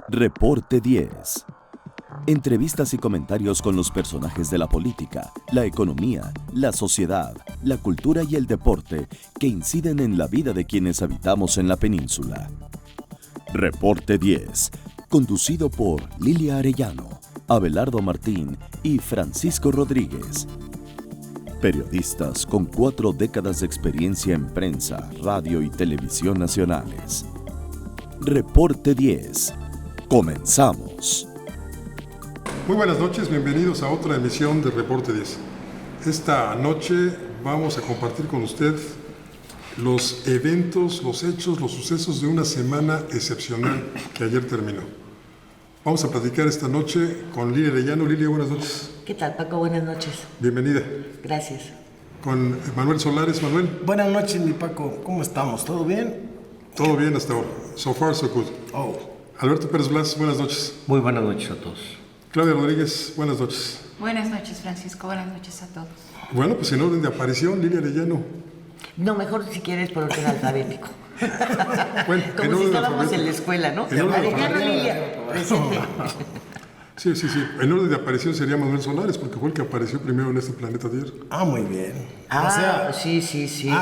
Reporte 10. Entrevistas y comentarios con los personajes de la política, la economía, la sociedad, la cultura y el deporte que inciden en la vida de quienes habitamos en la península. Reporte 10, conducido por Lilia Arellano, Abelardo Martín y Francisco Rodríguez. Periodistas con 4 décadas de experiencia en prensa, radio y televisión nacionales. Reporte 10. Comenzamos. Muy buenas noches, bienvenidos a otra emisión de Reporte 10. Esta noche vamos a compartir con usted los eventos, los hechos, los sucesos de una semana excepcional que ayer terminó. Vamos a platicar esta noche con Lilia Arellano. Lilia, buenas noches. ¿Qué tal, Paco? Buenas noches. Bienvenida. Gracias. Con Manuel Solares. Manuel. Buenas noches, mi Paco. ¿Cómo estamos? ¿Todo bien? Todo bien hasta ahora. So far, so good. Alberto Pérez Blas, buenas noches. Muy buenas noches a todos. Claudia Rodríguez, buenas noches. Buenas noches, Francisco. Buenas noches a todos. Bueno, pues en orden de aparición, Lilia Arellano. No, mejor si quieres por orden alfabético. Bueno, como si estábamos en la escuela, ¿no? Arellano, Lilia, presente. Sí. En orden de aparición sería Manuel Solares, porque fue el que apareció primero en este planeta Tierra. Ah, muy bien. Sí.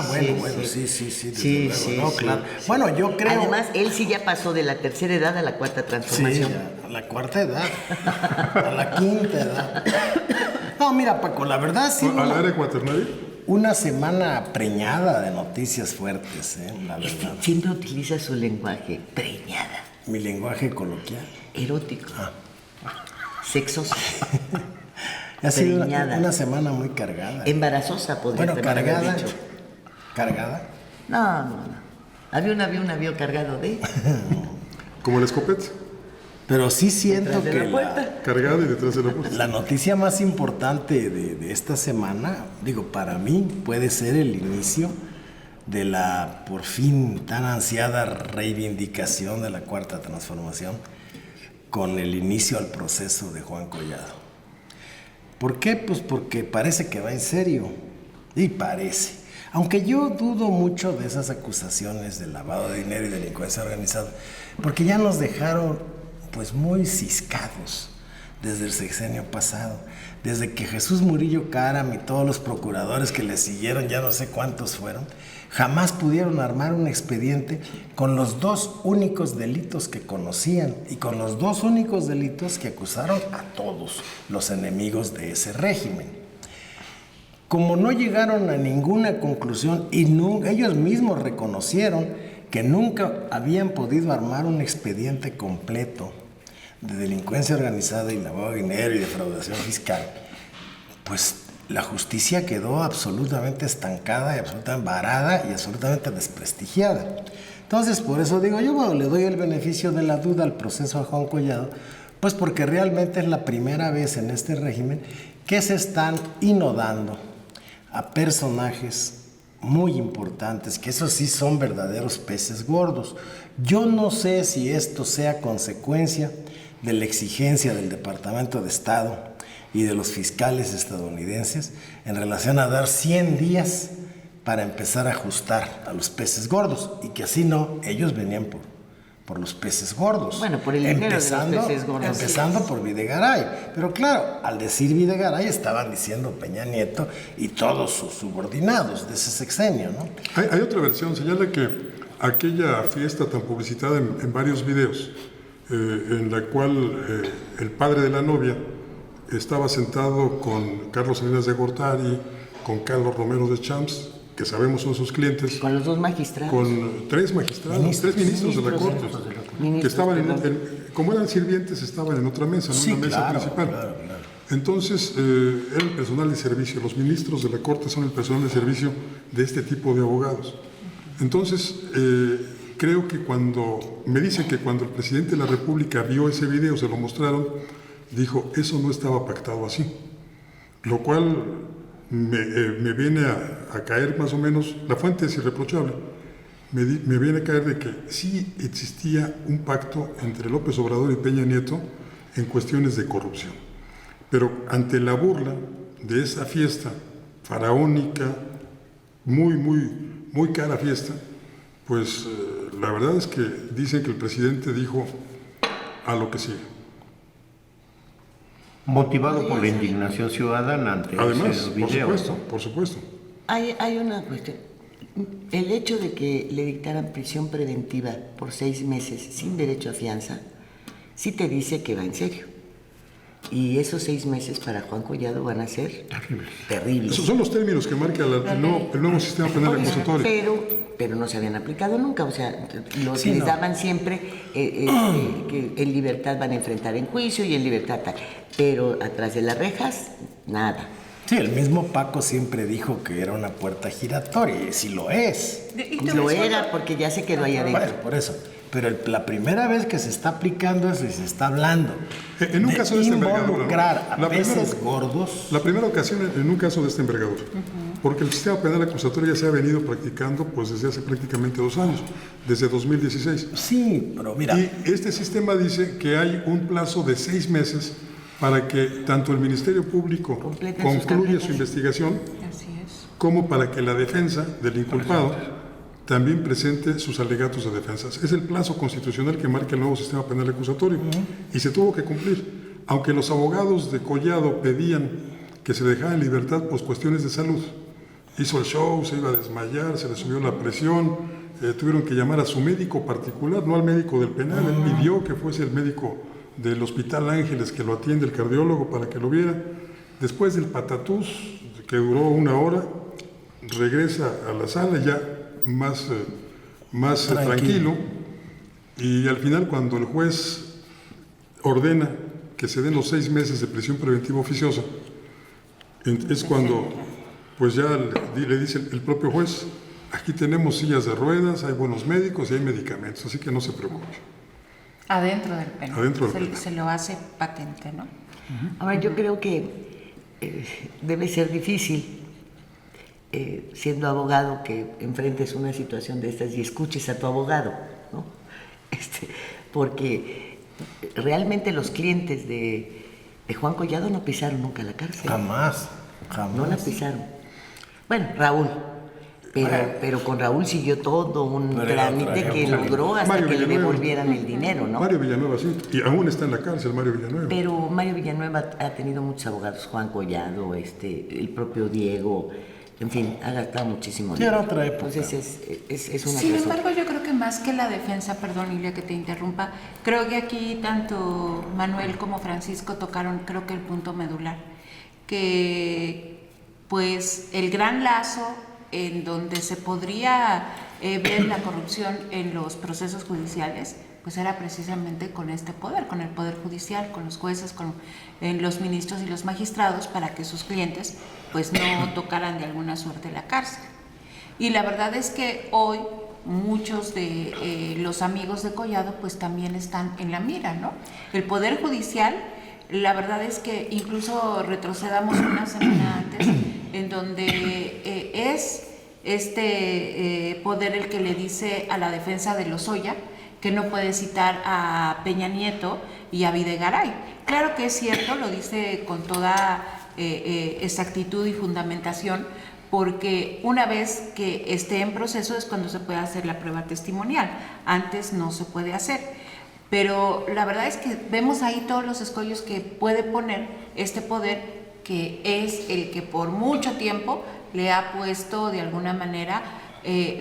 Bueno, sí. Sí, no, claro. Bueno, yo creo... Además, él sí ya pasó de la tercera edad a la cuarta transformación. Sí, a la cuarta edad, a la quinta edad. No, mira, Paco, la verdad sí... ¿A la era cuaternaria? Una semana preñada de noticias fuertes, la verdad. Siempre utiliza su lenguaje, preñada. Mi lenguaje coloquial. Erótico. Sexosa. Ha sido una semana muy cargada. Embarazosa, podría haber cargada. dicho. ¿Cargada? No. Avión cargado de... Como el escopeta. Pero sí siento Detrás de que la puerta. Cargada y detrás de la puerta. la noticia más importante de esta semana, para mí, puede ser el inicio de la por fin tan ansiada reivindicación de la cuarta transformación con el inicio al proceso de Juan Collado. ¿Por qué? Pues porque parece que va en serio. Y parece. Aunque yo dudo mucho de esas acusaciones de lavado de dinero y delincuencia organizada, porque ya nos dejaron pues muy ciscados desde el sexenio pasado, desde que Jesús Murillo Caram y todos los procuradores que le siguieron, ya no sé cuántos fueron, jamás pudieron armar un expediente con los 2 únicos delitos que conocían y con los 2 únicos delitos que acusaron a todos los enemigos de ese régimen. Como no llegaron a ninguna conclusión y ellos mismos reconocieron que nunca habían podido armar un expediente completo de delincuencia organizada y lavado de dinero y defraudación fiscal, pues la justicia quedó absolutamente estancada y absolutamente varada y absolutamente desprestigiada. Entonces, por eso digo, yo le doy el beneficio de la duda al proceso de Juan Collado, pues porque realmente es la primera vez en este régimen que se están inodando a personajes muy importantes, que esos sí son verdaderos peces gordos. Yo no sé si esto sea consecuencia de la exigencia del Departamento de Estado y de los fiscales estadounidenses en relación a dar 100 días para empezar a ajustar a los peces gordos, y que así no, ellos venían por los peces gordos. Bueno, por el dinero de los peces gordos. Empezando por Videgaray. Pero claro, al decir Videgaray estaban diciendo Peña Nieto y todos sus subordinados de ese sexenio, ¿no? Hay otra versión, señala que aquella fiesta tan publicitada en varios videos, en la cual el padre de la novia estaba sentado con Carlos Salinas de Gortari, con Carlos Romero de Champs, que sabemos son sus clientes. Con los 2 magistrados. Con 3 magistrados, 3 ministros de la Corte, que estaban como eran sirvientes, estaban en otra mesa, ¿no? Una mesa principal. Claro. Entonces, era el personal de servicio. Los ministros de la Corte son el personal de servicio de este tipo de abogados. Entonces, creo que me dicen que cuando el presidente de la República vio ese video, se lo mostraron, dijo, eso no estaba pactado así. Lo cual me viene a caer más o menos, la fuente es irreprochable, me viene a caer de que sí existía un pacto entre López Obrador y Peña Nieto en cuestiones de corrupción. Pero ante la burla de esa fiesta faraónica, muy cara fiesta, pues la verdad es que dicen que el presidente dijo a lo que sigue. Motivado por la indignación ciudadana ante ese video. Por supuesto. Hay una cuestión. El hecho de que le dictaran prisión preventiva por 6 meses sin derecho a fianza, sí te dice que va en serio. Y esos 6 meses para Juan Collado van a ser terribles. Esos son los términos que marca el nuevo sistema penal acusatorio. Pero no se habían aplicado nunca, o sea, les daban siempre que en libertad van a enfrentar en juicio y en libertad tal. Pero atrás de las rejas, nada. Sí, el mismo Paco siempre dijo que era una puerta giratoria, y sí lo es. Lo era porque ya se quedó ahí adentro. Por eso. Pero la primera vez que se está aplicando eso y se está hablando en un caso de esta envergadura, involucrar a peces gordos. La primera ocasión en un caso de esta envergadura, porque el sistema penal acusatorio ya se ha venido practicando pues desde hace prácticamente 2 años, desde 2016. Sí, pero mira. Y este sistema dice que hay un plazo de 6 meses para que tanto el Ministerio Público concluya su investigación, como para que la defensa del inculpado también presente sus alegatos de defensa. Es el plazo constitucional que marca el nuevo sistema penal acusatorio y se tuvo que cumplir, aunque los abogados de Collado pedían que se dejara en libertad por cuestiones de salud. Hizo el show, se iba a desmayar, se le subió la presión, tuvieron que llamar a su médico particular, no al médico del penal, él pidió que fuese el médico del Hospital Ángeles que lo atiende, el cardiólogo, para que lo viera. Después del patatús, que duró 1 hora, regresa a la sala ya más tranquilo, y al final cuando el juez ordena que se den los 6 meses de prisión preventiva oficiosa, es cuando pues ya le dice el propio juez: aquí tenemos sillas de ruedas, hay buenos médicos y hay medicamentos, así que no se preocupe. Adentro del penal. Se lo hace patente, ¿no? Ahora, yo creo que debe ser difícil, siendo abogado, que enfrentes una situación de estas y escuches a tu abogado, ¿no? Porque realmente los clientes de Juan Collado no pisaron nunca la cárcel. Jamás. No la pisaron. Bueno, Raúl. Pero con Raúl siguió todo un trámite que logró hasta Mario que le Villanueva, devolvieran el dinero, ¿no? Mario Villanueva, sí, y aún está en la cárcel Mario Villanueva. Pero Mario Villanueva ha tenido muchos abogados, Juan Collado, el propio Diego, en fin, ha gastado muchísimo dinero. Era otra época. Entonces es una Sin cosa. embargo, yo creo que más que la defensa, perdón, Ilia, que te interrumpa, creo que aquí tanto Manuel como Francisco tocaron, creo que el punto medular, que pues el gran lazo en donde se podría ver la corrupción en los procesos judiciales, pues era precisamente con este poder, con el poder judicial, con los jueces, con los ministros y los magistrados, para que sus clientes pues no tocaran de alguna suerte la cárcel. Y la verdad es que hoy muchos de los amigos de Collado pues también están en la mira, ¿no? El poder judicial, la verdad es que incluso retrocedamos una semana antes, en donde es poder el que le dice a la defensa de Lozoya que no puede citar a Peña Nieto y a Videgaray. Claro que es cierto, lo dice con toda exactitud y fundamentación, porque una vez que esté en proceso es cuando se puede hacer la prueba testimonial, antes no se puede hacer. Pero la verdad es que vemos ahí todos los escollos que puede poner este poder, que es el que por mucho tiempo le ha puesto de alguna manera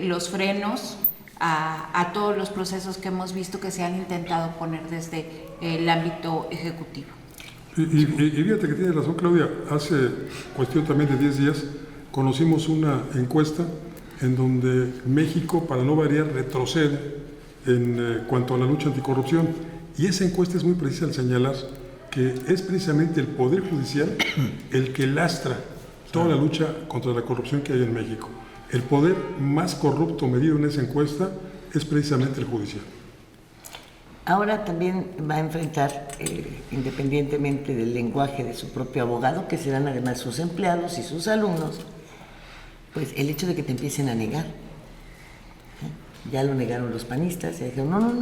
los frenos a todos los procesos que hemos visto que se han intentado poner desde el ámbito ejecutivo. Y fíjate que tienes razón, Claudia. Hace cuestión también de 10 días conocimos una encuesta en donde México, para no variar, retrocede en cuanto a la lucha anticorrupción. Y esa encuesta es muy precisa al señalar que es precisamente el Poder Judicial el que lastra toda la lucha contra la corrupción que hay en México. El poder más corrupto medido en esa encuesta es precisamente el judicial. Ahora también va a enfrentar, independientemente del lenguaje de su propio abogado, que serán además sus empleados y sus alumnos, pues el hecho de que te empiecen a negar. Ya lo negaron los panistas, ya dijeron, no.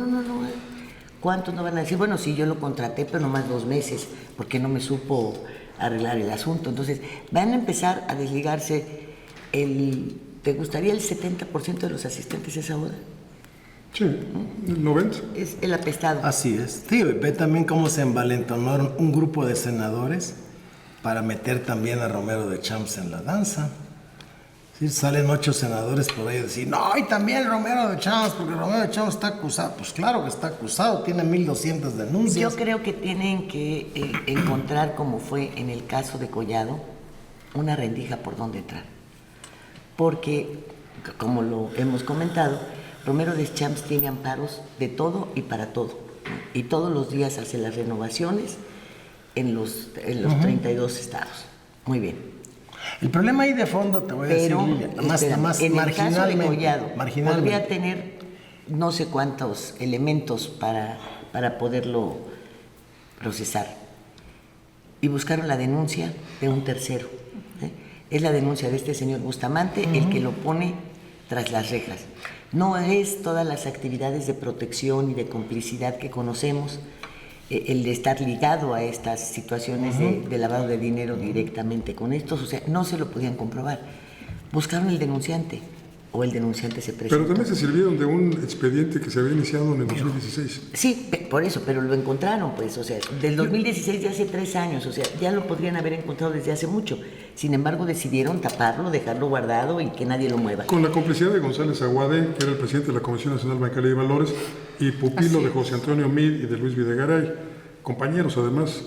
¿Cuántos no van a decir? Bueno, sí, yo lo contraté, pero nomás 2 meses, porque no me supo arreglar el asunto. Entonces, van a empezar a desligarse ¿te gustaría el 70% de los asistentes a esa boda? Sí, el 90%. Es el apestado. Así es. Sí, ve también cómo se envalentonaron un grupo de senadores para meter también a Romero de Champs en la danza. Sí, salen 8 senadores por ahí a decir, no, y también Romero de Champs, porque Romero de Champs está acusado. Pues claro que está acusado, tiene 1,200 denuncias. Yo creo que tienen que encontrar, como fue en el caso de Collado, una rendija por donde entrar. Porque, como lo hemos comentado, Romero de Champs tiene amparos de todo y para todo, ¿no? Y todos los días hace las renovaciones en los 32 estados. Muy bien. El problema ahí de fondo, te voy a decir, Lilia, más en el caso de Collado, marginalmente. podría tener no sé cuántos elementos para poderlo procesar. Y buscaron la denuncia de un tercero. Es la denuncia de este señor Bustamante el que lo pone tras las rejas. No es todas las actividades de protección y de complicidad que conocemos, el de estar ligado a estas situaciones de lavado de dinero directamente con estos, o sea, no se lo podían comprobar. Buscaron el denunciante, o el denunciante se presentó. Pero también se sirvieron de un expediente que se había iniciado en el 2016. Sí, por eso, pero lo encontraron, pues, o sea, del 2016 de hace 3 años, o sea, ya lo podrían haber encontrado desde hace mucho. Sin embargo, decidieron taparlo, dejarlo guardado y que nadie lo mueva. Con la complicidad de González Aguade, que era el presidente de la Comisión Nacional Bancaria y Valores, y pupilo de José Antonio Mid y de Luis Videgaray, compañeros además,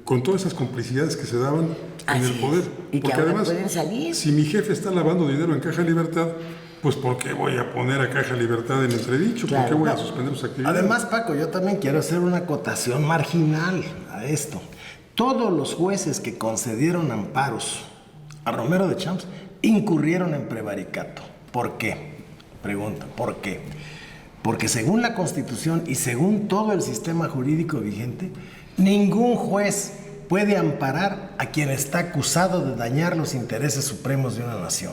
con todas esas complicidades que se daban en el poder. Y que porque ahora además, pueden salir. si mi jefe está lavando dinero en Caja Libertad, pues ¿por qué voy a poner a Caja Libertad en entredicho? Claro. ¿Por qué voy a suspender sus actividades? Además, Paco, yo también quiero hacer una acotación marginal a esto. Todos los jueces que concedieron amparos a Romero de Champs incurrieron en prevaricato. ¿Por qué? Pregunta, ¿por qué? Porque según la Constitución y según todo el sistema jurídico vigente, ningún juez puede amparar a quien está acusado de dañar los intereses supremos de una nación.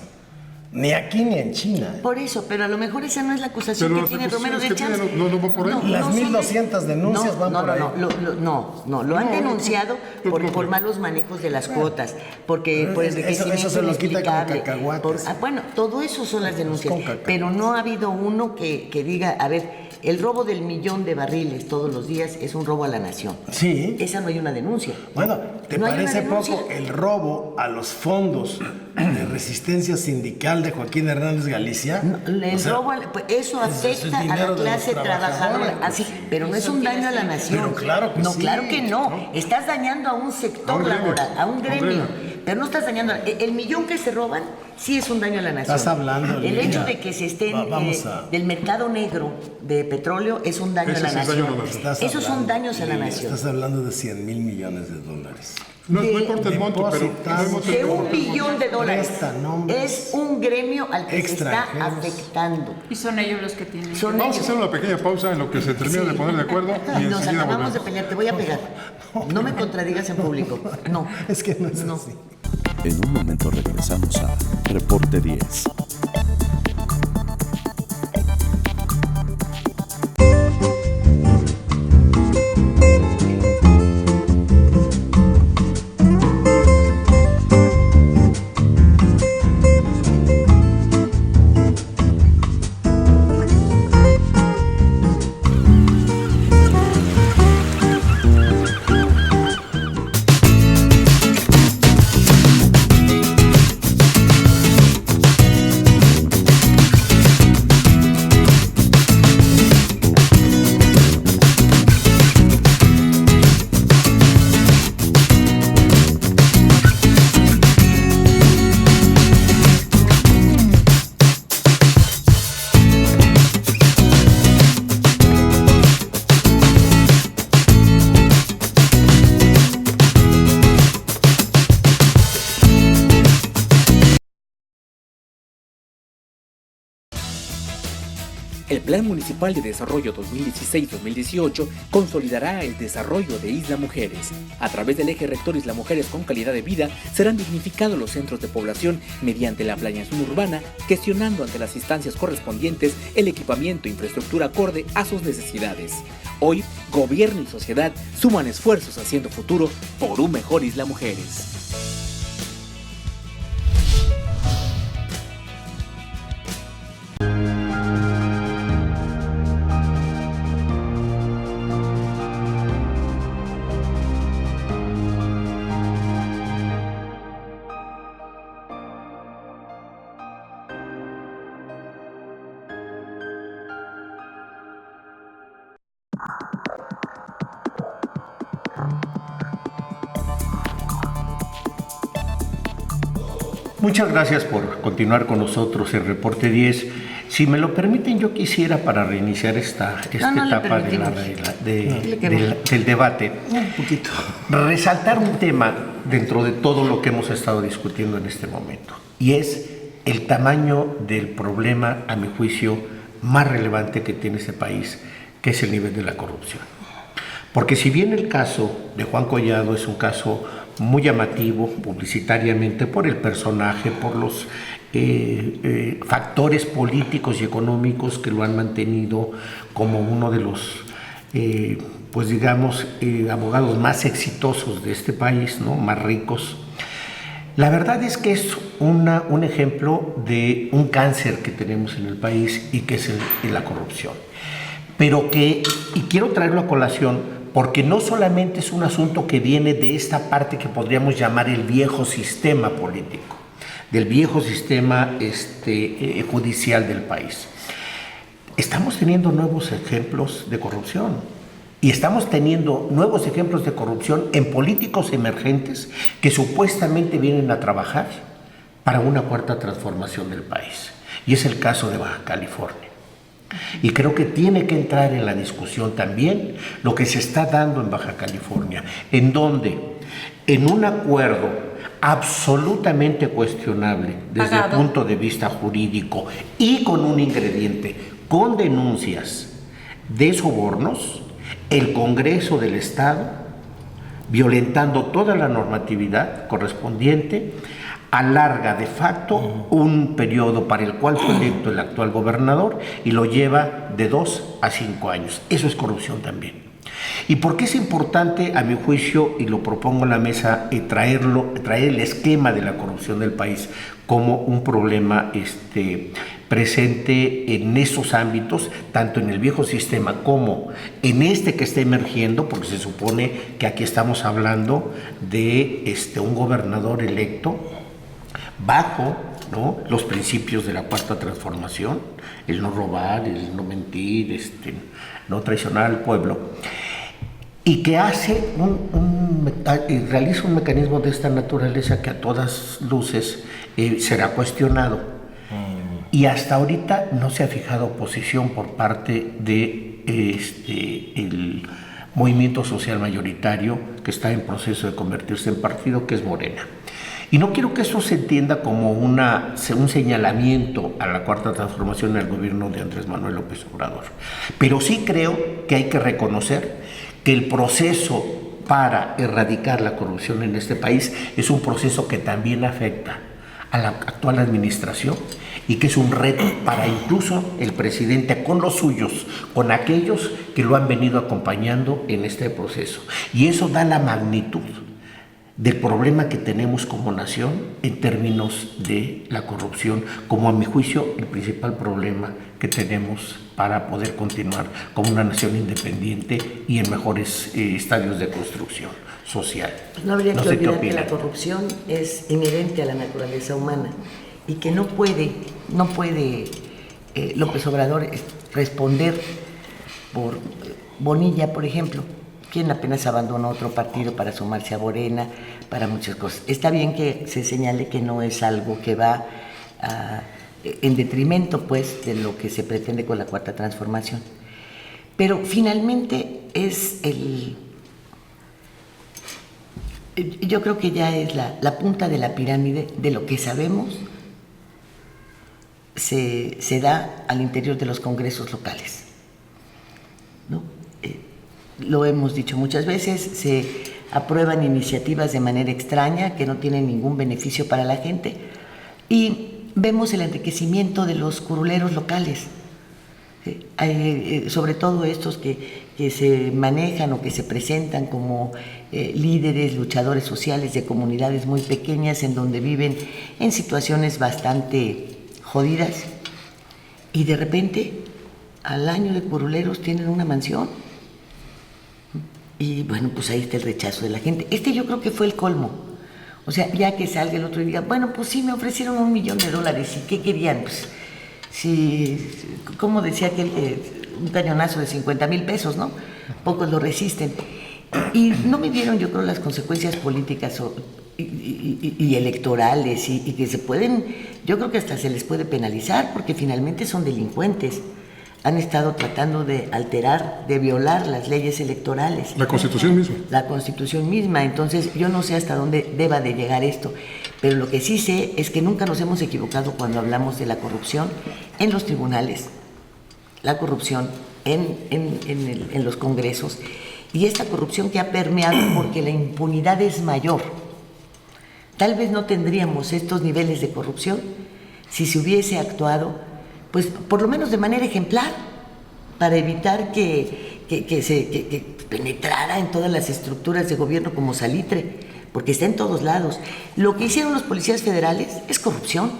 Ni aquí ni en China. Por eso, pero a lo mejor esa no es la acusación que tiene Romero de Champs. No va por ahí. Las 1,200 denuncias van por ahí. No, lo han denunciado por malos manejos de las cuotas, porque por enriquecimiento eso se los quita con inexplicable. cacahuates. Bueno, todo eso son las denuncias, pero no ha habido uno que diga, a ver, el robo del 1,000,000 de barriles todos los días es un robo a la nación. Sí. Esa no hay una denuncia. Bueno, ¿te No hay parece una denuncia. poco el robo a los fondos de resistencia sindical de Joaquín Hernández Galicia? El robo, pues eso afecta a la clase trabajadora, así, pero no es un daño a la nación. Pero claro que no, sí. claro que no. Estás dañando a un sector laboral, a un gremio, pero no estás dañando. El 1,000,000 que se roban sí es un daño a la nación. Estás hablando, el Lilia. hecho de que se estén del mercado negro de petróleo es un daño a la nación. Esos son daños a la nación. Estás hablando de 100,000 millones de dólares. No importa el monto, pero De $1 billón. Presta nombres. Es un gremio al que se está Extranjeros. afectando. Y son ellos los que tienen. Son Vamos a ellos. hacer una pequeña pausa en lo que se termina de poner de acuerdo y Nos enseguida acabamos de volvemos. pelear, te voy a pegar. No me contradigas en público. No. Es que no es así. En un momento regresamos a Reporte 10. El Plan Municipal de Desarrollo 2016-2018 consolidará el desarrollo de Isla Mujeres. A través del eje rector Isla Mujeres con calidad de vida, serán dignificados los centros de población mediante la planeación urbana, gestionando ante las instancias correspondientes el equipamiento e infraestructura acorde a sus necesidades. Hoy, gobierno y sociedad suman esfuerzos haciendo futuro por un mejor Isla Mujeres. Muchas gracias por continuar con nosotros en Reporte 10. Si me lo permiten, yo quisiera, para reiniciar esta etapa del debate, Un poquito. resaltar un tema dentro de todo lo que hemos estado discutiendo en este momento, y es el tamaño del problema, a mi juicio, más relevante que tiene este país, que es el nivel de la corrupción. Porque si bien el caso de Juan Collado es un caso muy llamativo publicitariamente por el personaje, por los factores políticos y económicos que lo han mantenido como uno de los, abogados más exitosos de este país, ¿no? Más ricos. La verdad es que es un ejemplo de un cáncer que tenemos en el país y que es la corrupción. Pero y quiero traerlo a colación, porque no solamente es un asunto que viene de esta parte que podríamos llamar el viejo sistema político, del viejo sistema judicial del país. Estamos teniendo nuevos ejemplos de corrupción, y estamos teniendo nuevos ejemplos de corrupción en políticos emergentes que supuestamente vienen a trabajar para una cuarta transformación del país. Y es el caso de Baja California. Y creo que tiene que entrar en la discusión también lo que se está dando en Baja California, en donde, en un acuerdo absolutamente cuestionable desde el punto de vista jurídico y con un ingrediente, con denuncias de sobornos, el Congreso del Estado, violentando toda la normatividad correspondiente, alarga de facto un periodo para el cual fue electo el actual gobernador y lo lleva de 2 a 5 años. Eso es corrupción también. ¿Y por qué es importante, a mi juicio, y lo propongo en la mesa, traer el esquema de la corrupción del país como un problema presente en esos ámbitos, tanto en el viejo sistema como en este que está emergiendo? Porque se supone que aquí estamos hablando de un gobernador electo bajo, ¿no?, los principios de la cuarta transformación, el no robar, el no mentir, no traicionar al pueblo, y que hace realiza un mecanismo de esta naturaleza que a todas luces será cuestionado. Y hasta ahorita no se ha fijado oposición por parte de el movimiento social mayoritario que está en proceso de convertirse en partido, que es Morena. Y no quiero que eso se entienda como un señalamiento a la cuarta transformación en el gobierno de Andrés Manuel López Obrador. Pero sí creo que hay que reconocer que el proceso para erradicar la corrupción en este país es un proceso que también afecta a la actual administración y que es un reto para incluso el presidente con los suyos, con aquellos que lo han venido acompañando en este proceso. Y eso da la magnitud del problema que tenemos como nación en términos de la corrupción, como a mi juicio el principal problema que tenemos para poder continuar como una nación independiente y en mejores estadios de construcción social. Pues no habría que olvidar que la corrupción es inherente a la naturaleza humana y que no puede López Obrador responder por Bonilla, por ejemplo, quien apenas abandonó otro partido para sumarse a Morena, para muchas cosas. Está bien que se señale que no es algo que va en detrimento, pues, de lo que se pretende con la cuarta transformación. Pero finalmente yo creo que ya es la punta de la pirámide de lo que sabemos se da al interior de los congresos locales, ¿no? Lo hemos dicho muchas veces, se aprueban iniciativas de manera extraña que no tienen ningún beneficio para la gente y vemos el enriquecimiento de los curuleros locales. sobre todo estos que se manejan o que se presentan como líderes, luchadores sociales de comunidades muy pequeñas en donde viven en situaciones bastante jodidas y de repente al año de curuleros tienen una mansión y bueno, pues ahí está el rechazo de la gente. Yo creo que fue el colmo. O sea, ya que salga el otro y diga, bueno, pues sí, me ofrecieron $1 millón y ¿qué querían? Pues si, como decía aquel, un cañonazo de 50,000 pesos, ¿no? Pocos lo resisten. Y no me dieron, yo creo, las consecuencias políticas y electorales y que se pueden, yo creo que hasta se les puede penalizar porque finalmente son delincuentes. Han estado tratando de alterar, de violar las leyes electorales. La Constitución misma. La Constitución misma. Entonces, yo no sé hasta dónde deba de llegar esto, pero lo que sí sé es que nunca nos hemos equivocado cuando hablamos de la corrupción en los tribunales, la corrupción en los congresos, y esta corrupción que ha permeado porque la impunidad es mayor. Tal vez no tendríamos estos niveles de corrupción si se hubiese actuado, pues por lo menos de manera ejemplar, para evitar que penetrara en todas las estructuras de gobierno como salitre, porque está en todos lados. Lo que hicieron los policías federales es corrupción.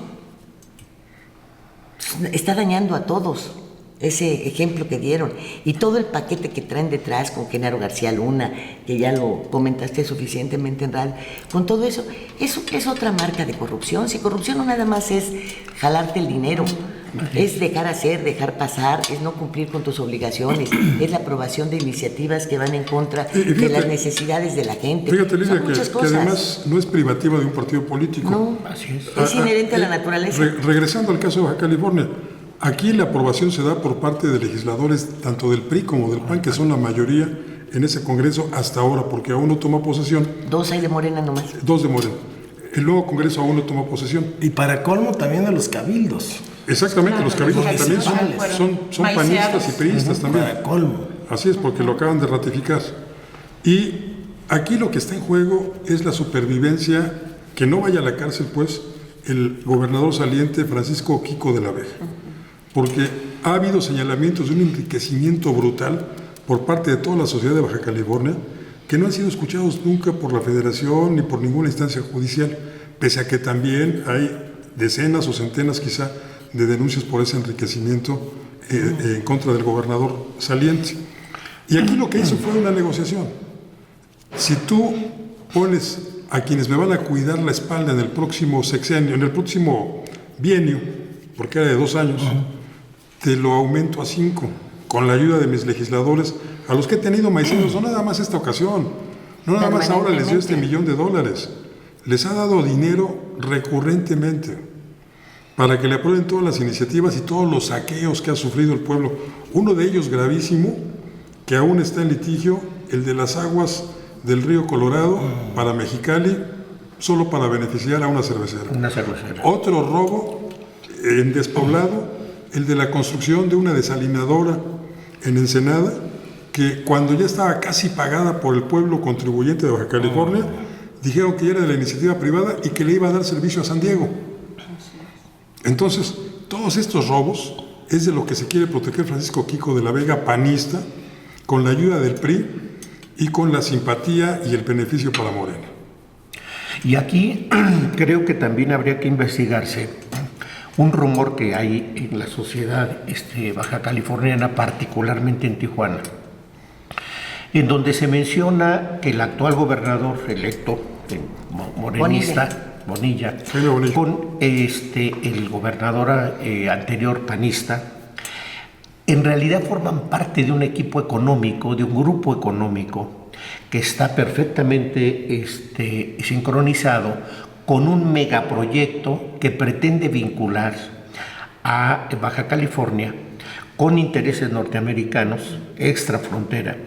Está dañando a todos ese ejemplo que dieron y todo el paquete que traen detrás con Genaro García Luna, que ya lo comentaste suficientemente en radio, con todo eso es otra marca de corrupción. Si corrupción no nada más es jalarte el dinero, es dejar hacer, dejar pasar, es no cumplir con tus obligaciones, es la aprobación de iniciativas que van en contra de las necesidades de la gente. Fíjate, Lidia, que además no es privativa de un partido político. No, así es inherente a la naturaleza. Regresando al caso de Baja California, aquí la aprobación se da por parte de legisladores tanto del PRI como del PAN, que son la mayoría en ese Congreso hasta ahora, porque aún no toma posesión. 2 hay de Morena nomás. 2 de Morena. El nuevo Congreso aún no toma posesión. Y para colmo también de los cabildos. Exactamente, los cabildos también son panistas y priistas también. Para colmo. Así es, porque lo acaban de ratificar. Y aquí lo que está en juego es la supervivencia, que no vaya a la cárcel, pues, el gobernador saliente Francisco Quico de la Vega. Porque ha habido señalamientos de un enriquecimiento brutal por parte de toda la sociedad de Baja California que no han sido escuchados nunca por la Federación ni por ninguna instancia judicial, pese a que también hay decenas o centenas quizá de denuncias por ese enriquecimiento en contra del gobernador saliente. Y aquí lo que hizo fue una negociación. Si tú pones a quienes me van a cuidar la espalda en el próximo sexenio, en el próximo bienio, porque era de 2 años, te lo aumento a 5, con la ayuda de mis legisladores, a los que he tenido maicinos, no nada más esta ocasión, no nada más ahora les dio este $1 millón, les ha dado dinero recurrentemente para que le aprueben todas las iniciativas y todos los saqueos que ha sufrido el pueblo. Uno de ellos gravísimo, que aún está en litigio, el de las aguas del río Colorado para Mexicali, solo para beneficiar a una cervecera. Otro robo en despoblado, el de la construcción de una desalinadora en Ensenada, que cuando ya estaba casi pagada por el pueblo contribuyente de Baja California, dijeron que era de la iniciativa privada y que le iba a dar servicio a San Diego. Entonces, todos estos robos es de lo que se quiere proteger Francisco Quico de la Vega, panista, con la ayuda del PRI y con la simpatía y el beneficio para Morena. Y aquí creo que también habría que investigarse un rumor que hay en la sociedad baja californiana, particularmente en Tijuana, en donde se menciona que el actual gobernador electo, morenista, Bonilla, con el gobernador anterior panista, en realidad forman parte de un equipo económico, de un grupo económico que está perfectamente sincronizado con un megaproyecto que pretende vincular a Baja California con intereses norteamericanos, extrafrontera,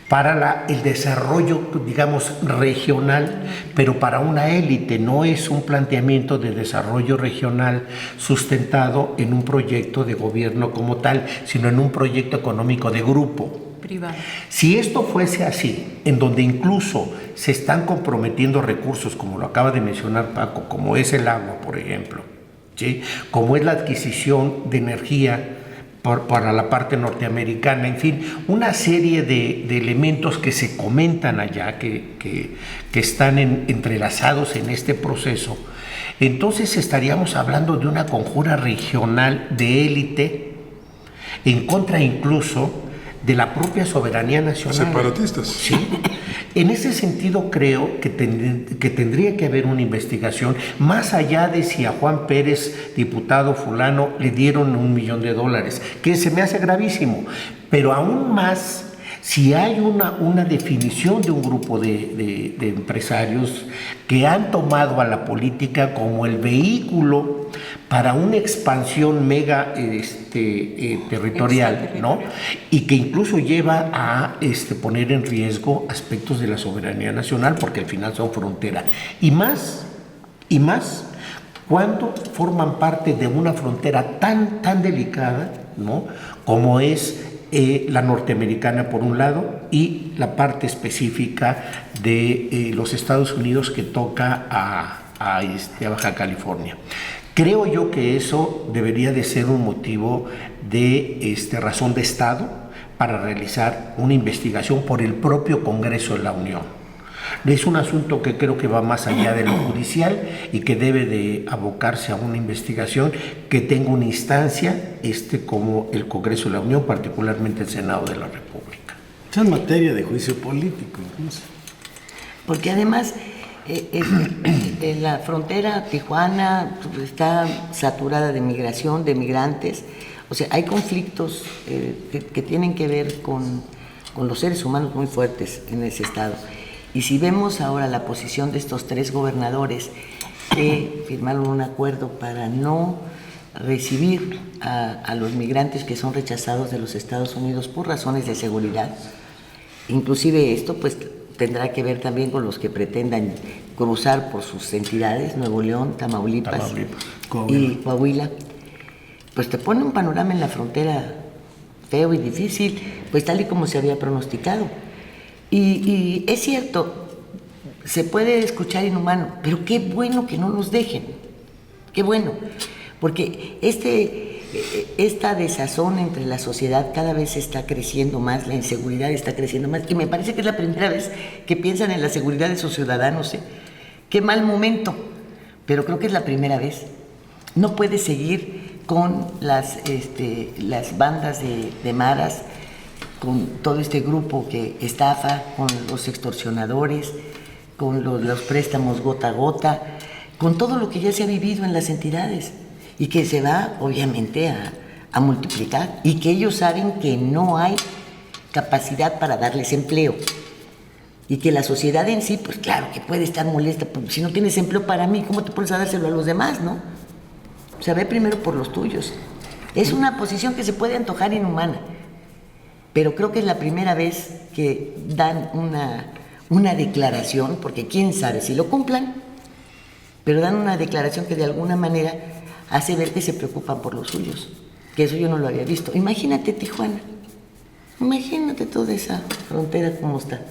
para el desarrollo, digamos, regional, pero para una élite. No es un planteamiento de desarrollo regional sustentado en un proyecto de gobierno como tal, sino en un proyecto económico de grupo. Privado. Si esto fuese así, en donde incluso se están comprometiendo recursos, como lo acaba de mencionar Paco, como es el agua, por ejemplo, ¿sí?, como es la adquisición de energía para la parte norteamericana, en fin, una serie de elementos que se comentan allá, que están entrelazados en este proceso. Entonces estaríamos hablando de una conjura regional de élite en contra incluso de la propia soberanía nacional. Separatistas. Sí. En ese sentido creo que tendría que haber una investigación más allá de si a Juan Pérez, diputado fulano, le dieron $1 millón, que se me hace gravísimo, pero aún más si hay una definición de un grupo de empresarios que han tomado a la política como el vehículo para una expansión mega territorial, ¿no? Y que incluso lleva a poner en riesgo aspectos de la soberanía nacional, porque al final son frontera. Y más, cuando forman parte de una frontera tan delicada, ¿no? Como es la norteamericana por un lado y la parte específica de los Estados Unidos que toca a Baja California. Creo yo que eso debería de ser un motivo de razón de Estado para realizar una investigación por el propio Congreso de la Unión. Es un asunto que creo que va más allá de lo judicial y que debe de abocarse a una investigación que tenga una instancia como el Congreso de la Unión, particularmente el Senado de la República. Es en materia de juicio político, incluso. Porque además la frontera Tijuana está saturada de migración, de migrantes. O sea, hay conflictos que tienen que ver con los seres humanos muy fuertes en ese estado. Y si vemos ahora la posición de estos 3 gobernadores que firmaron un acuerdo para no recibir a los migrantes que son rechazados de los Estados Unidos por razones de seguridad, inclusive esto pues tendrá que ver también con los que pretendan cruzar por sus entidades, Nuevo León, Tamaulipas. Y Coahuila, pues te pone un panorama en la frontera feo y difícil, pues tal y como se había pronosticado. Y es cierto, se puede escuchar inhumano, pero qué bueno que no nos dejen, qué bueno, porque esta desazón entre la sociedad cada vez está creciendo más, la inseguridad está creciendo más, y me parece que es la primera vez que piensan en la seguridad de sus ciudadanos, Qué mal momento, pero creo que es la primera vez. No puede seguir con las bandas de maras, con todo este grupo que estafa, con los extorsionadores, con los préstamos gota a gota, con todo lo que ya se ha vivido en las entidades y que se va obviamente a multiplicar, y que ellos saben que no hay capacidad para darles empleo y que la sociedad en sí, pues claro que puede estar molesta, porque si no tienes empleo para mí, ¿cómo te pones a dárselo a los demás, no? O sea, ve primero por los tuyos. Es una posición que se puede antojar inhumana, pero creo que es la primera vez que dan una declaración, porque quién sabe si lo cumplan, pero dan una declaración que de alguna manera hace ver que se preocupan por los suyos, que eso yo no lo había visto. Imagínate Tijuana, imagínate toda esa frontera como está.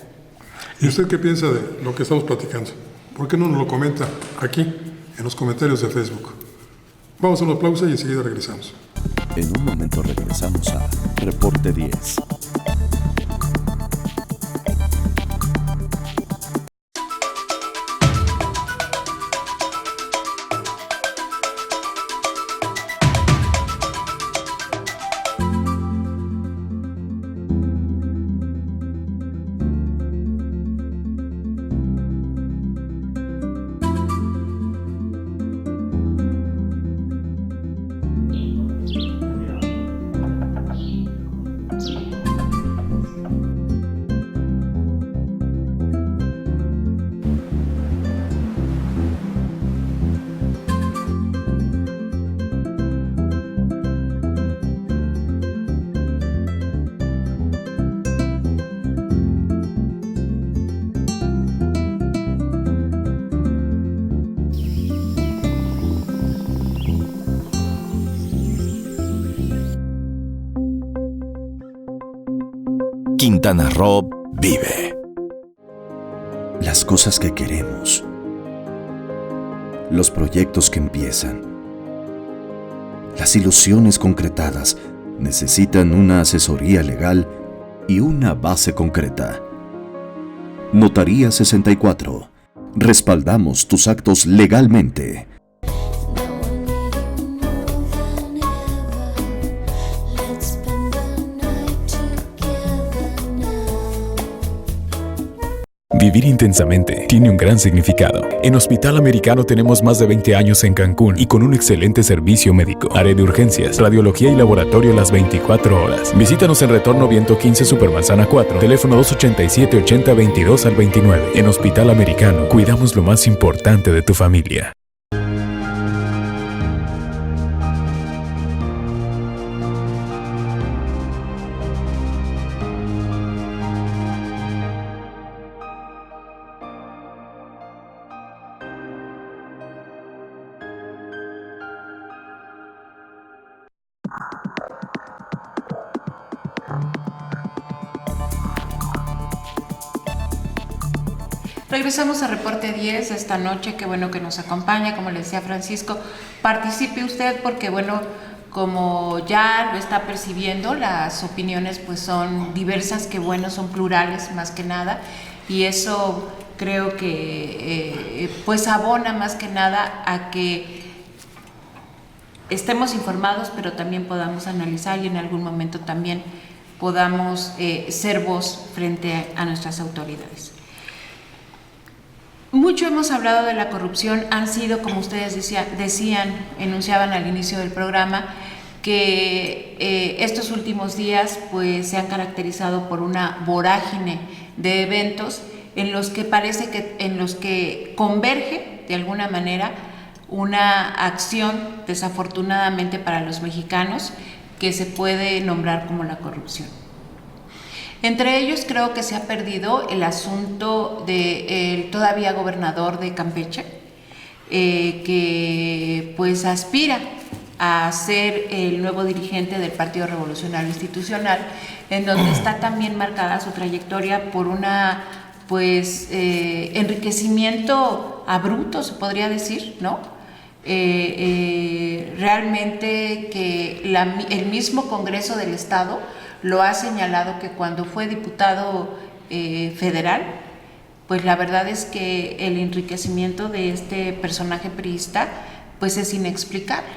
¿Y usted qué piensa de lo que estamos platicando? ¿Por qué no nos lo comenta aquí, en los comentarios de Facebook? Vamos a una pausa y enseguida regresamos. En un momento regresamos a Reporte 10. Quintana Roo vive. Las cosas que queremos. Los proyectos que empiezan. Las ilusiones concretadas necesitan una asesoría legal y una base concreta. Notaría 64. Respaldamos tus actos legalmente. Vivir intensamente tiene un gran significado. En Hospital Americano tenemos más de 20 años en Cancún y con un excelente servicio médico. Área de urgencias, radiología y laboratorio las 24 horas. Visítanos en Retorno Viento 15 Supermanzana 4, teléfono 287-80-22 al 29. En Hospital Americano, cuidamos lo más importante de tu familia. Regresamos a Reporte 10 esta noche, qué bueno que nos acompaña, como le decía Francisco, participe usted porque bueno, como ya lo está percibiendo, las opiniones pues son diversas, que bueno, son plurales más que nada, y eso creo que pues abona más que nada a que estemos informados, pero también podamos analizar y en algún momento también podamos ser voz frente a nuestras autoridades. Mucho hemos hablado de la corrupción, han sido, como ustedes enunciaban al inicio del programa, que estos últimos días pues se han caracterizado por una vorágine de eventos en los que converge de alguna manera una acción, desafortunadamente para los mexicanos, que se puede nombrar como la corrupción. Entre ellos creo que se ha perdido el asunto del todavía gobernador de Campeche, que pues aspira a ser el nuevo dirigente del Partido Revolucionario Institucional, en donde está también marcada su trayectoria por una pues enriquecimiento abrupto, se podría decir, ¿no? Realmente que el mismo Congreso del Estado lo ha señalado, que cuando fue diputado federal, pues la verdad es que el enriquecimiento de este personaje priista pues es inexplicable.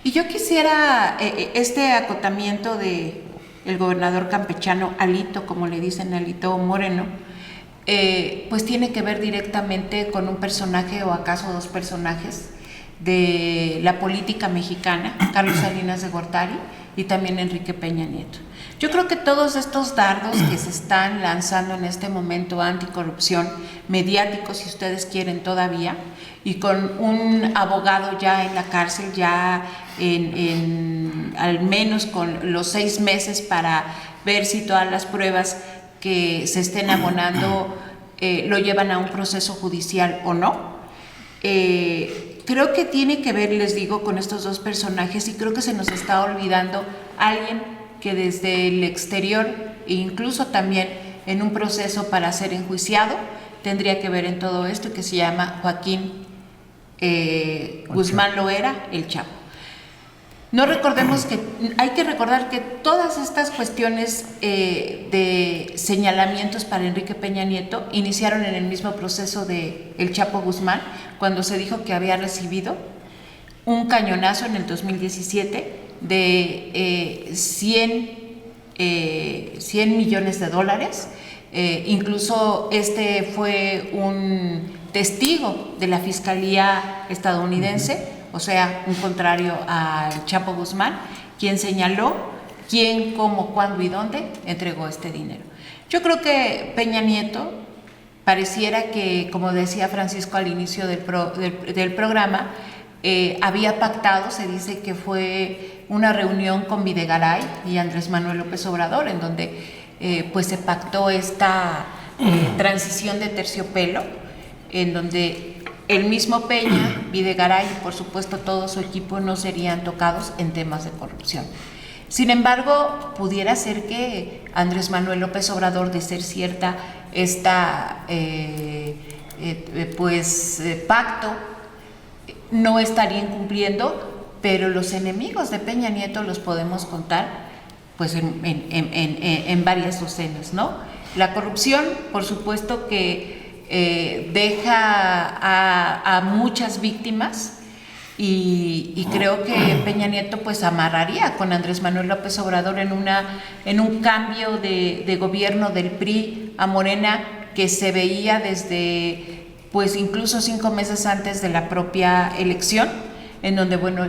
Y yo quisiera este acotamiento de el gobernador campechano Alito, como le dicen, Alito Moreno, pues tiene que ver directamente con un personaje o acaso dos personajes de la política mexicana, Carlos Salinas de Gortari y también Enrique Peña Nieto. Yo creo que todos estos dardos que se están lanzando en este momento anticorrupción, mediáticos si ustedes quieren todavía, y con un abogado ya en la cárcel, ya al menos con los 6 meses para ver si todas las pruebas que se estén abonando lo llevan a un proceso judicial o no. Creo que tiene que ver, les digo, con estos dos personajes, y creo que se nos está olvidando alguien que desde el exterior e incluso también en un proceso para ser enjuiciado tendría que ver en todo esto, que se llama Joaquín Guzmán Loera, el Chapo. No recordemos que, hay que recordar que todas estas cuestiones de señalamientos para Enrique Peña Nieto iniciaron en el mismo proceso de el Chapo Guzmán, cuando se dijo que había recibido un cañonazo en el 2017 de 100 millones de dólares. Incluso este fue un testigo de la Fiscalía estadounidense, o sea, un contrario al Chapo Guzmán, quien señaló quién, cómo, cuándo y dónde entregó este dinero. Yo creo que Peña Nieto pareciera que, como decía Francisco al inicio del programa, había pactado, se dice que fue una reunión con Videgaray y Andrés Manuel López Obrador, en donde pues se pactó esta transición de terciopelo, en donde el mismo Peña, Videgaray y por supuesto todo su equipo no serían tocados en temas de corrupción. Sin embargo, pudiera ser que Andrés Manuel López Obrador, de ser cierta esta pacto, no estarían cumpliendo, pero los enemigos de Peña Nieto los podemos contar pues en varias docenas, ¿no? La corrupción, por supuesto que deja a muchas víctimas, y creo que Peña Nieto pues amarraría con Andrés Manuel López Obrador en un cambio de gobierno del PRI a Morena, que se veía desde pues incluso 5 meses antes de la propia elección, en donde, bueno,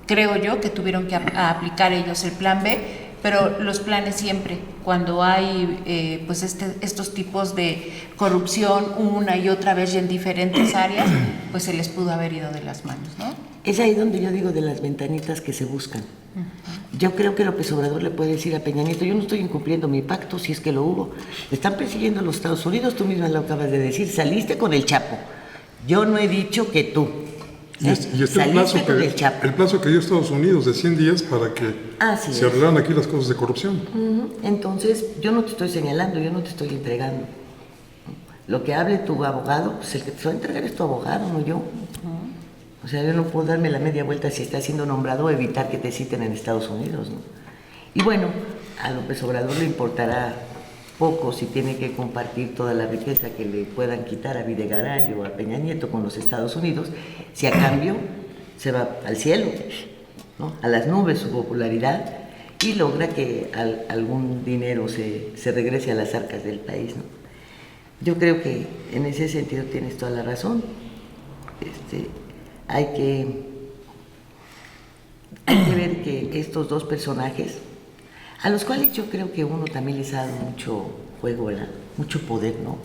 creo yo que tuvieron que aplicar ellos el plan B, pero los planes siempre, cuando hay pues estos tipos de corrupción una y otra vez y en diferentes áreas, pues se les pudo haber ido de las manos, ¿no? Es ahí donde yo digo de las ventanitas que se buscan. Uh-huh. Yo creo que López Obrador le puede decir a Peña Nieto: yo no estoy incumpliendo mi pacto, si es que lo hubo. Me están persiguiendo los Estados Unidos, tú misma lo acabas de decir, saliste con el Chapo. Yo no he dicho que tú. Y el plazo que dio Estados Unidos de 100 días para que se arreglaran aquí las cosas de corrupción. Uh-huh. Entonces, yo no te estoy señalando, yo no te estoy entregando. Lo que hable tu abogado, pues el que te va a entregar es tu abogado, no yo. Uh-huh. O sea, yo no puedo darme la media vuelta si está siendo nombrado o evitar que te citen en Estados Unidos, ¿no? Y bueno, a López Obrador le importará poco si tiene que compartir toda la riqueza que le puedan quitar a Videgaray o a Peña Nieto con los Estados Unidos, si a cambio se va al cielo, ¿no? A las nubes su popularidad, y logra que algún dinero se regrese a las arcas del país, ¿no? Yo creo que en ese sentido tienes toda la razón. Hay que ver que estos dos personajes, a los cuales yo creo que uno también les ha dado mucho juego, ¿verdad? Mucho poder, ¿no?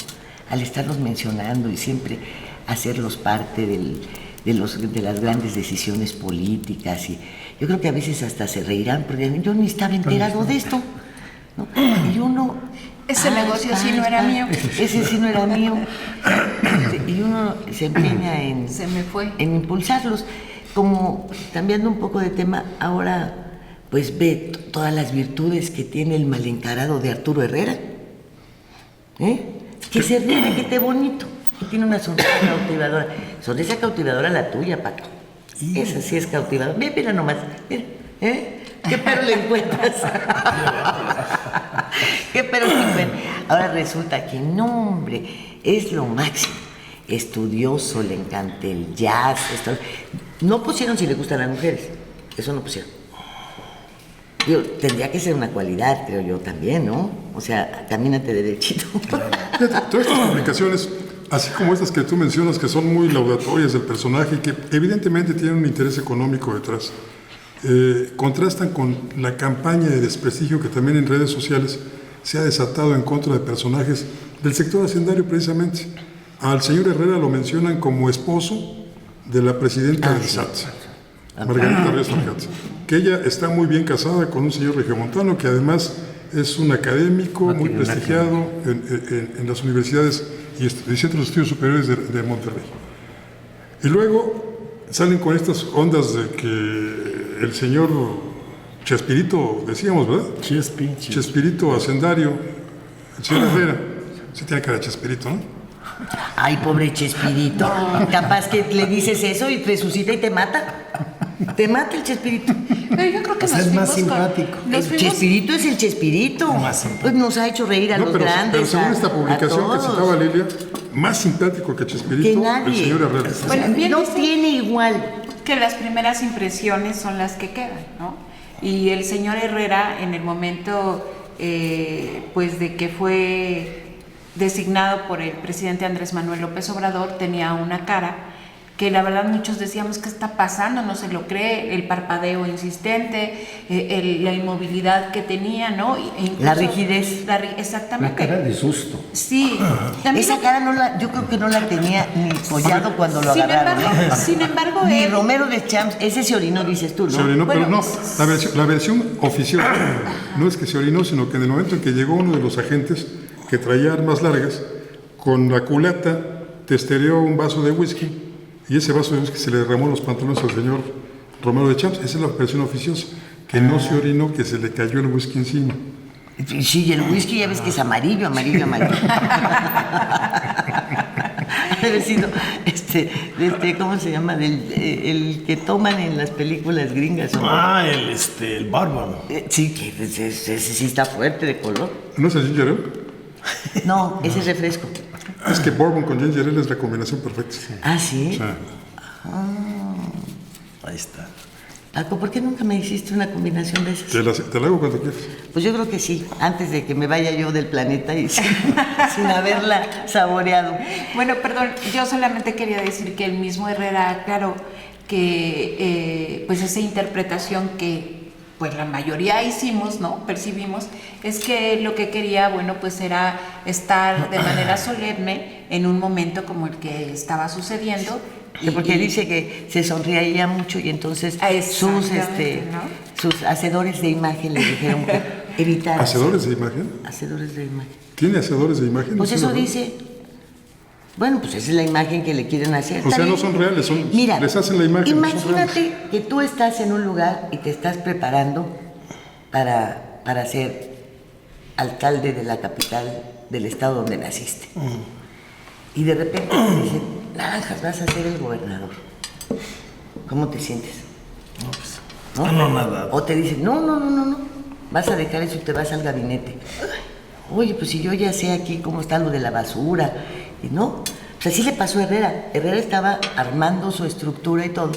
Al estarlos mencionando y siempre hacerlos parte de las grandes decisiones políticas, y yo creo que a veces hasta se reirán porque yo ni estaba enterado de esto, ¿no? Y uno... Ese negocio sí no era mío. Ese sí no era mío. Y uno se empeña en impulsarlos. Como cambiando un poco de tema, ahora pues ve todas las virtudes que tiene el mal encarado de Arturo Herrera, que se ríe, que esté bonito, que tiene una sonrisa cautivadora. Sonrisa cautivadora la tuya, Paco. Esa sí es cautivadora. Mira nomás, mira, ¿qué pero le encuentras? ¿Qué pero le encuentras? Ahora resulta que no, hombre, es lo máximo. Estudioso, le encanta el jazz. No pusieron si le gustan las mujeres, eso no pusieron. Tendría que ser una cualidad, creo yo también, ¿no? O sea, camínate derechito. Todas estas publicaciones, así como estas que tú mencionas, que son muy laudatorias del personaje y que evidentemente tienen un interés económico detrás, contrastan con la campaña de desprestigio que también en redes sociales se ha desatado en contra de personajes del sector hacendario precisamente. Al señor Herrera lo mencionan como esposo de la presidenta del SAT. Margarita Ríos Farjat, que ella está muy bien casada con un señor regiomontano que además es un académico muy prestigiado en las universidades y centros de estudios superiores de Monterrey. Y luego salen con estas ondas de que el señor Chespirito, decíamos, ¿verdad? Chespirito hacendario, el señor Herrera, sí tiene cara de Chespirito, ¿no? Ay, pobre Chespirito, capaz que le dices eso y resucita y te mata. Te mata el Chespirito. Pero yo creo que es más simpático. El Chespirito es el Chespirito. Pues nos ha hecho reír a los grandes. Pero según esta publicación que citaba Lilia, más simpático que Chespirito, que nadie. El señor Herrera. Bueno, no tiene igual. Que las primeras impresiones son las que quedan, ¿no? Y el señor Herrera, en el momento pues de que fue designado por el presidente Andrés Manuel López Obrador, tenía una cara que la verdad muchos decíamos: ¿qué está pasando? No se lo cree, el parpadeo insistente, la inmovilidad que tenía, ¿no? La rigidez. Exactamente. La cara de susto. Sí. Esa cara yo creo que no la tenía ni Collado cuando lo agarraron. Sin embargo, ni Romero de Champs, ese se orinó, dices tú, ¿no? Se orinó, bueno, pero no, la versión oficial no es que se orinó, sino que en el momento en que llegó uno de los agentes que traía armas largas, con la culata testereó un vaso de whisky, y ese vaso de whisky se le derramó los pantalones al señor Romero de Champs. Esa es la versión oficiosa, que no se orinó, que se le cayó el whisky encima. Sí, el whisky ya ves que es amarillo. Ha de haber sido, ¿cómo se llama? El que toman en las películas gringas. ¿No? El bourbon. Sí, que ese sí está fuerte de color. ¿No es el ginger ale? No, ese es refresco. Es que bourbon con ginger ale es la combinación perfecta. ¿Ah, sí? Sí. Ahí está. Paco, ¿por qué nunca me hiciste una combinación de esas? Te la hago cuando quieras. Pues yo creo que sí, antes de que me vaya yo del planeta y sin haberla saboreado. Bueno, perdón, yo solamente quería decir que el mismo Herrera aclaró que pues esa interpretación que pues la mayoría hicimos, ¿no? Percibimos, es que lo que quería, bueno, pues era estar de manera solemne en un momento como el que estaba sucediendo. Porque dice que se sonreía mucho y entonces sus hacedores de imagen le dijeron que evitar. ¿Hacedores de imagen? Hacedores de imagen. ¿Tiene hacedores de imagen? Pues ¿Sí, eso verdad? dice. Bueno, pues esa es la imagen que le quieren hacer. O sea, no son reales, Mira, les hacen la imagen. Imagínate que tú estás en un lugar y te estás preparando para ser alcalde de la capital del estado donde naciste. Y de repente te dicen, Naranjas, vas a ser el gobernador. ¿Cómo te sientes? No, pues. ¿No? No, nada. O te dicen, no. Vas a dejar eso y te vas al gabinete. Oye, pues si yo ya sé aquí cómo está lo de la basura. Y no, pues así le pasó a Herrera. Herrera estaba armando su estructura y todo.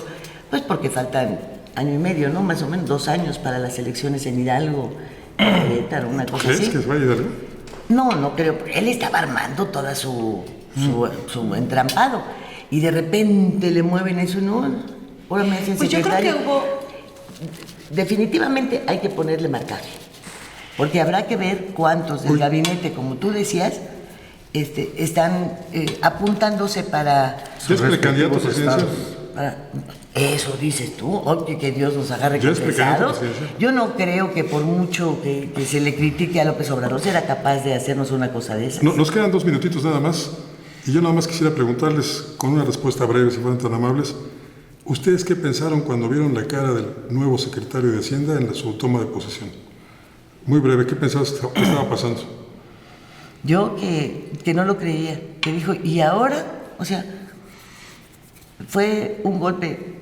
Pues porque faltan año y medio, ¿no? Más o menos 2 años para las elecciones en Hidalgo, Querétaro, una cosa así. ¿Crees que se va a Hidalgo? No creo. Él estaba armando toda su entrampado. Y de repente le mueven eso, ¿no? Ahora me hacen pues secretario. Yo creo que hubo... Definitivamente hay que ponerle marcaje. Porque habrá que ver cuántos del gabinete, como tú decías, están apuntándose para... ¿Ya es precandidato presidencial? Eso dices tú, oye, que Dios nos agarre ¿Ya es precandidato confesados. presidencial? Yo no creo que por mucho que se le critique a López Obrador será capaz de hacernos una cosa de esas. No, nos quedan 2 minutitos nada más. Y yo nada más quisiera preguntarles, con una respuesta breve, si fueran tan amables, ¿ustedes qué pensaron cuando vieron la cara del nuevo secretario de Hacienda en su toma de posesión? Muy breve, ¿qué pensabas que estaba pasando? Yo que no lo creía, que dijo, y ahora, o sea, fue un golpe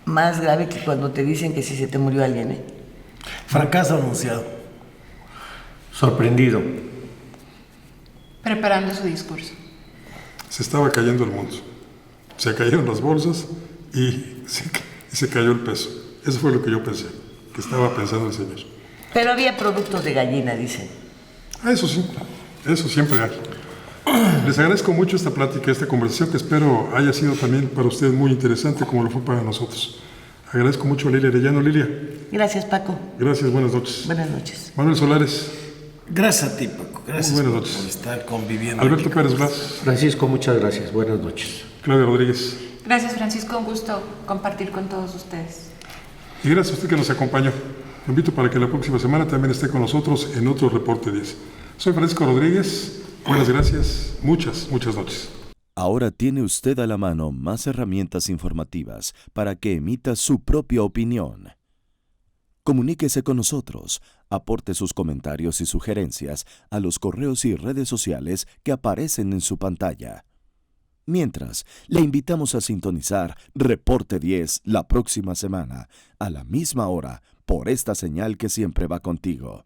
más grave que cuando te dicen que si se te murió alguien, ¿eh? Fracaso anunciado. Sorprendido. Preparando su discurso. Se estaba cayendo el mundo. Se cayeron las bolsas y se cayó el peso. Eso fue lo que yo pensé, que estaba pensando el señor. Pero había productos de gallina, dicen. Eso sí, eso siempre hay. Les agradezco mucho esta plática, esta conversación, que espero haya sido también para ustedes muy interesante, como lo fue para nosotros. Agradezco mucho a Lilia Arellano. Lilia. Gracias, Paco. Gracias, buenas noches. Buenas noches. Manuel Solares. Gracias a ti, Paco. Gracias Buenas noches. por estar conviviendo. Alberto aquí. Pérez Blas. Francisco, muchas gracias. Buenas noches. Claudia Rodríguez. Gracias, Francisco, un gusto compartir con todos ustedes. Y gracias a usted que nos acompañó. Lo invito para que la próxima semana también esté con nosotros en otro Reporte 10. Soy Francisco Rodríguez. Buenas gracias. Muchas noches. Ahora tiene usted a la mano más herramientas informativas para que emita su propia opinión. Comuníquese con nosotros, aporte sus comentarios y sugerencias a los correos y redes sociales que aparecen en su pantalla. Mientras, le invitamos a sintonizar Reporte 10 la próxima semana, a la misma hora, por esta señal que siempre va contigo.